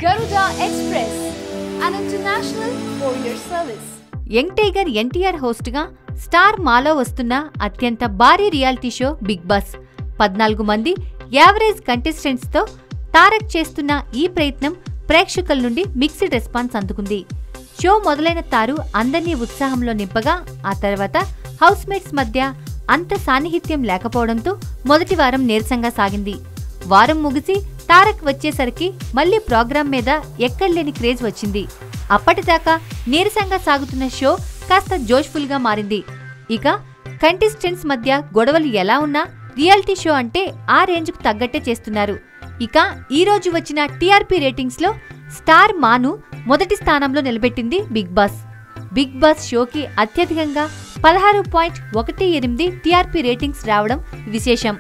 Garuda Express, an international courier service. Young tiger NTR హోస్ట్గా star మాలో వస్తున్న అత్యంత భారీ రియాలిటీ షో బిగ్ బాస్ 14 మంది యావరేజ్ కంటెస్టెంట్స్తో తారక్ చేస్తున్న ఈ ప్రయత్నం ప్రేక్షకుల నుండి మిక్స్డ్ రెస్పాన్స్ అందుకుంది. షో మొదలైన తారు అందర్నీ ఉత్సాహంలో నింపగా ఆ తర్వాత హౌస్ మేట్స్ మధ్య అంత సాన్నిహిత్యం లేకపోవడంతో మొదటి వారం నీరసంగా సాగింది. వారం ముగిసి తారక్ వచ్చేసరికి మళ్లీ ప్రోగ్రాం మీద ఎక్కడలేని క్రేజ్ వచ్చింది. అప్పటిదాకా నీరసంగా సాగుతున్న షో కాస్త జోష్ఫుల్గా మారింది. ఇక కంటెస్టెంట్స్ మధ్య గొడవలు ఎలా ఉన్నా రియాలిటీ షో అంటే ఆ రేంజ్కు తగ్గట్టే చేస్తున్నారు. ఇక ఈ రోజు వచ్చిన టీఆర్పీ రేటింగ్స్లో స్టార్ మాను మొదటి స్థానంలో నిలబెట్టింది బిగ్ బాస్. బిగ్ బాస్ షోకి అత్యధికంగా 16.18 టీఆర్పీ రేటింగ్స్ రావడం విశేషం.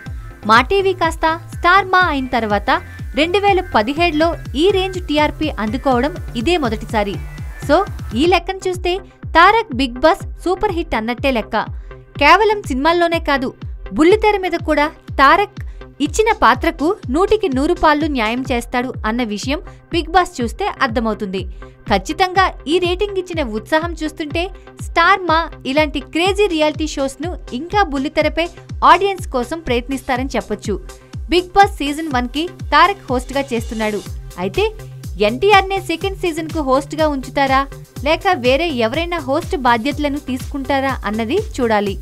మా టీవీ కాస్త స్టార్ మా అయిన తర్వాత 2017లో ఈ రేంజ్ టీఆర్పీ అందుకోవడం ఇదే మొదటిసారి. సో ఈ లెక్కను చూస్తే Tarak Bigg Boss super hit అన్నట్టే లెక్క. కేవలం సినిమాల్లోనే కాదు, బుల్లితెర మీద కూడా తారక్ ఇచ్చిన పాత్రకు 100కి 100 పాళ్ళు న్యాయం చేస్తాడు అన్న విషయం బిగ్ బాస్ చూస్తే అర్థమవుతుంది. ఖచ్చితంగా ఈ రేటింగ్ ఇచ్చిన ఉత్సాహం చూస్తుంటే స్టార్ మా ఇలాంటి క్రేజీ రియాలిటీ షోస్ను ఇంకా బుల్లితెరపై ఆడియన్స్ కోసం ప్రయత్నిస్తారని చెప్పొచ్చు. బిగ్ బాస్ సీజన్ 1కి తారక్ హోస్ట్గా చేస్తున్నాడు. అయితే ఎన్టీఆర్నే సెకండ్ సీజన్కు హోస్ట్గా ఉంచుతారా లేక వేరే ఎవరైనా హోస్ట్ బాధ్యతలను తీసుకుంటారా అన్నది చూడాలి.